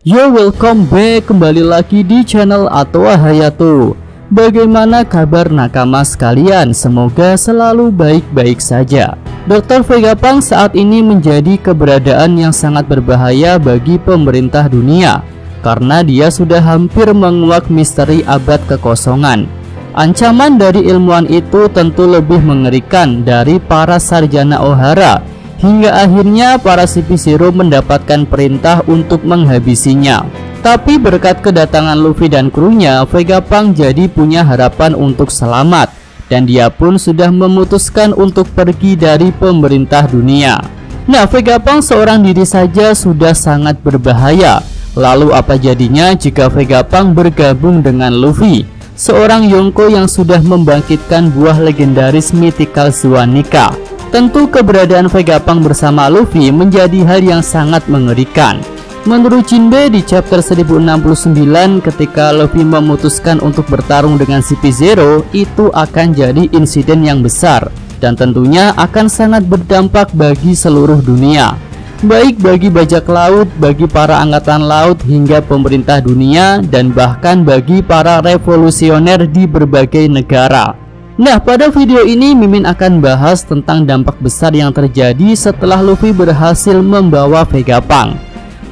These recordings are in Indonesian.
Yo, welcome back, kembali lagi di channel Atoa Hayato. Bagaimana kabar nakama sekalian? Semoga selalu baik-baik saja. Dr. Vegapunk saat ini menjadi keberadaan yang sangat berbahaya bagi pemerintah dunia, karena dia sudah hampir menguak misteri abad kekosongan. Ancaman dari ilmuwan itu tentu lebih mengerikan dari para sarjana Ohara, hingga akhirnya para CP0 mendapatkan perintah untuk menghabisinya. Tapi berkat kedatangan Luffy dan krunya, Vegapunk jadi punya harapan untuk selamat, dan dia pun sudah memutuskan untuk pergi dari pemerintah dunia. Nah, Vegapunk seorang diri saja sudah sangat berbahaya. Lalu apa jadinya jika Vegapunk bergabung dengan Luffy, seorang Yonko yang sudah membangkitkan buah legendaris mythical Zoanika? Tentu keberadaan Vegapunk bersama Luffy menjadi hal yang sangat mengerikan. Menurut Jinbe di chapter 1069, ketika Luffy memutuskan untuk bertarung dengan CP0, itu akan jadi insiden yang besar dan tentunya akan sangat berdampak bagi seluruh dunia, baik bagi bajak laut, bagi para angkatan laut, hingga pemerintah dunia, dan bahkan bagi para revolusioner di berbagai negara. Nah, pada video ini Mimin akan bahas tentang dampak besar yang terjadi setelah Luffy berhasil membawa Vegapunk.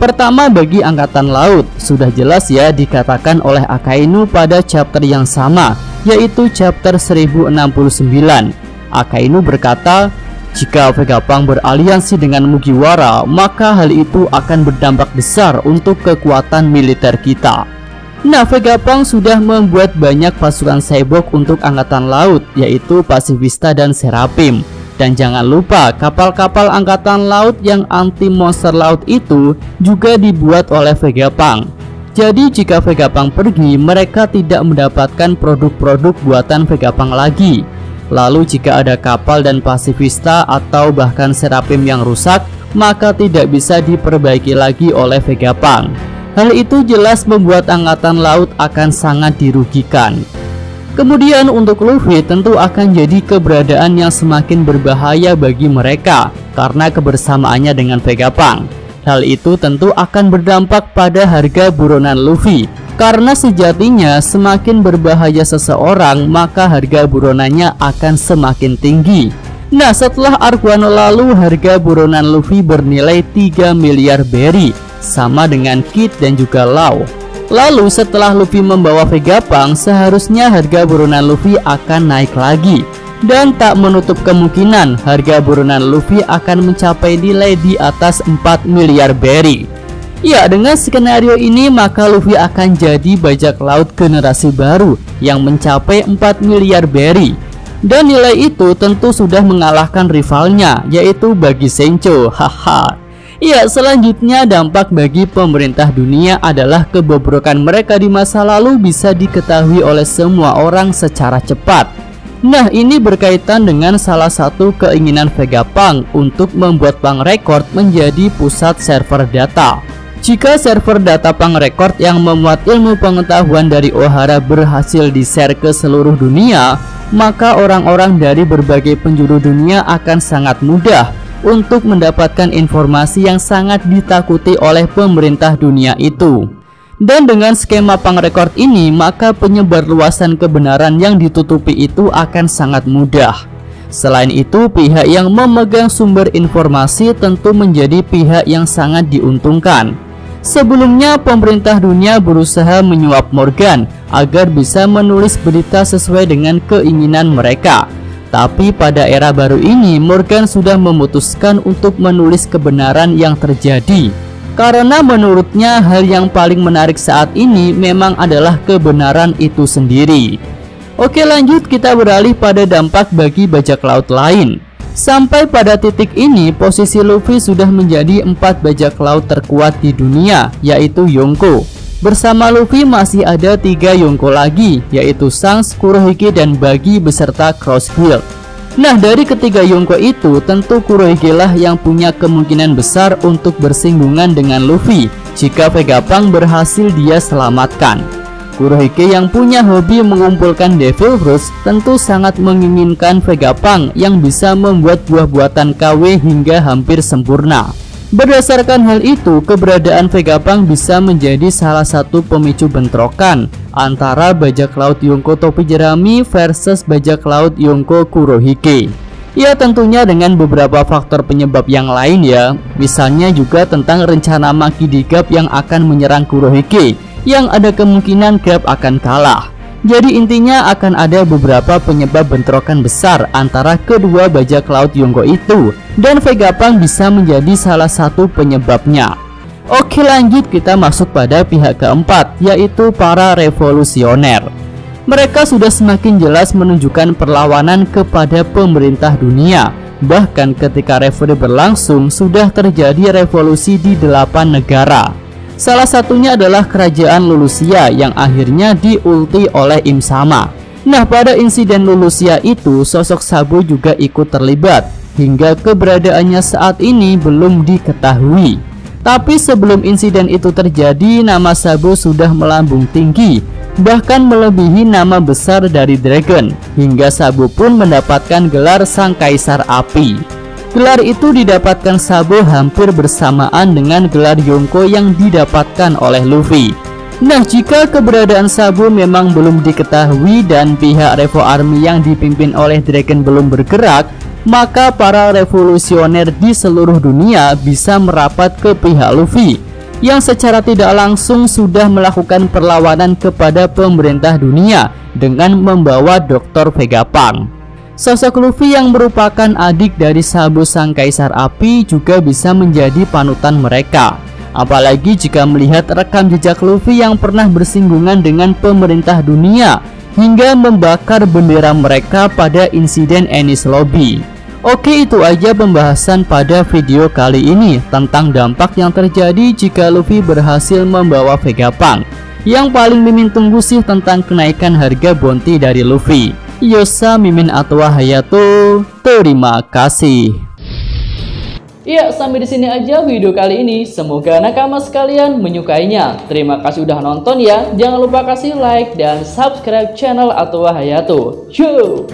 Pertama, bagi angkatan laut, sudah jelas ya dikatakan oleh Akainu pada chapter yang sama, yaitu chapter 1069. Akainu berkata, jika Vegapunk beraliansi dengan Mugiwara, maka hal itu akan berdampak besar untuk kekuatan militer kita. Nah, Vegapunk sudah membuat banyak pasukan cyborg untuk angkatan laut, yaitu Pacifista dan Seraphim. Dan jangan lupa, kapal-kapal angkatan laut yang anti monster laut itu juga dibuat oleh Vegapunk. Jadi jika Vegapunk pergi, mereka tidak mendapatkan produk-produk buatan Vegapunk lagi. Lalu jika ada kapal dan Pacifista atau bahkan Seraphim yang rusak, maka tidak bisa diperbaiki lagi oleh Vegapunk. Hal itu jelas membuat angkatan laut akan sangat dirugikan. Kemudian untuk Luffy tentu akan jadi keberadaan yang semakin berbahaya bagi mereka karena kebersamaannya dengan Vegapunk. Hal itu tentu akan berdampak pada harga buronan Luffy, karena sejatinya semakin berbahaya seseorang maka harga buronannya akan semakin tinggi. Nah, setelah arc Wano lalu, harga buronan Luffy bernilai 3 miliar berry, sama dengan Kid dan juga Law. Lalu setelah Luffy membawa Vegapunk, seharusnya harga buronan Luffy akan naik lagi, dan tak menutup kemungkinan harga buronan Luffy akan mencapai nilai di atas 4 miliar berry. Ya, dengan skenario ini maka Luffy akan jadi bajak laut generasi baru yang mencapai 4 miliar berry. Dan nilai itu tentu sudah mengalahkan rivalnya, yaitu Buggy Sencho. Haha. Ya, selanjutnya dampak bagi pemerintah dunia adalah kebobrokan mereka di masa lalu bisa diketahui oleh semua orang secara cepat. Nah, ini berkaitan dengan salah satu keinginan Vegapunk untuk membuat Punk Record menjadi pusat server data. Jika server data Punk Record yang memuat ilmu pengetahuan dari Ohara berhasil di-share ke seluruh dunia, maka orang-orang dari berbagai penjuru dunia akan sangat mudah untuk mendapatkan informasi yang sangat ditakuti oleh pemerintah dunia itu. Dan dengan skema Punk Record ini, maka penyebarluasan kebenaran yang ditutupi itu akan sangat mudah. Selain itu, pihak yang memegang sumber informasi tentu menjadi pihak yang sangat diuntungkan. Sebelumnya, pemerintah dunia berusaha menyuap Morgan agar bisa menulis berita sesuai dengan keinginan mereka. Tapi pada era baru ini, Morgan sudah memutuskan untuk menulis kebenaran yang terjadi, karena menurutnya hal yang paling menarik saat ini memang adalah kebenaran itu sendiri. Oke, lanjut, kita beralih pada dampak bagi bajak laut lain. Sampai pada titik ini, posisi Luffy sudah menjadi 4 bajak laut terkuat di dunia, yaitu Yonko. Bersama Luffy masih ada 3 Yonko lagi, yaitu Shanks, Kurohige, dan Buggy beserta Cross Guild. Nah, dari ketiga Yonko itu, tentu Kurohige lah yang punya kemungkinan besar untuk bersinggungan dengan Luffy jika Vegapunk berhasil dia selamatkan. Kurohige yang punya hobi mengumpulkan Devil Fruits tentu sangat menginginkan Vegapunk yang bisa membuat buah buatan KW hingga hampir sempurna. Berdasarkan hal itu, keberadaan Vegapunk bisa menjadi salah satu pemicu bentrokan antara bajak laut Yonko Topi Jerami versus bajak laut Yonko Kurohige. Ya tentunya dengan beberapa faktor penyebab yang lain ya. Misalnya juga tentang rencana Maki di Gap yang akan menyerang Kurohige, yang ada kemungkinan Gap akan kalah. Jadi intinya akan ada beberapa penyebab bentrokan besar antara kedua bajak laut Yonko itu, dan Vegapunk bisa menjadi salah satu penyebabnya. Oke, lanjut kita masuk pada pihak keempat, yaitu para revolusioner. Mereka sudah semakin jelas menunjukkan perlawanan kepada pemerintah dunia. Bahkan ketika revolusi berlangsung, sudah terjadi revolusi di 8 negara. Salah satunya adalah kerajaan Lulusia yang akhirnya diulti oleh Im Sama. Nah, pada insiden Lulusia itu sosok Sabo juga ikut terlibat, hingga keberadaannya saat ini belum diketahui. Tapi sebelum insiden itu terjadi, nama Sabo sudah melambung tinggi, bahkan melebihi nama besar dari Dragon, hingga Sabo pun mendapatkan gelar Sang Kaisar Api. Gelar itu didapatkan Sabo hampir bersamaan dengan gelar Yonko yang didapatkan oleh Luffy. Nah, jika keberadaan Sabo memang belum diketahui dan pihak Revo Army yang dipimpin oleh Dragon belum bergerak, maka para revolusioner di seluruh dunia bisa merapat ke pihak Luffy, yang secara tidak langsung sudah melakukan perlawanan kepada pemerintah dunia dengan membawa Dr. Vegapunk. Sosok Luffy yang merupakan adik dari Sabo Sang Kaisar Api juga bisa menjadi panutan mereka. Apalagi jika melihat rekam jejak Luffy yang pernah bersinggungan dengan pemerintah dunia hingga membakar bendera mereka pada insiden Enies Lobby. Oke, itu aja pembahasan pada video kali ini tentang dampak yang terjadi jika Luffy berhasil membawa Vegapunk. Yang paling Mimin tunggu sih tentang kenaikan harga bounty dari Luffy. Yosa Mimin Atwa Hayato, terima kasih. Ya, sampai di sini aja video kali ini. Semoga nakama sekalian menyukainya. Terima kasih udah nonton ya. Jangan lupa kasih like dan subscribe channel Atwa Hayato. Ciao.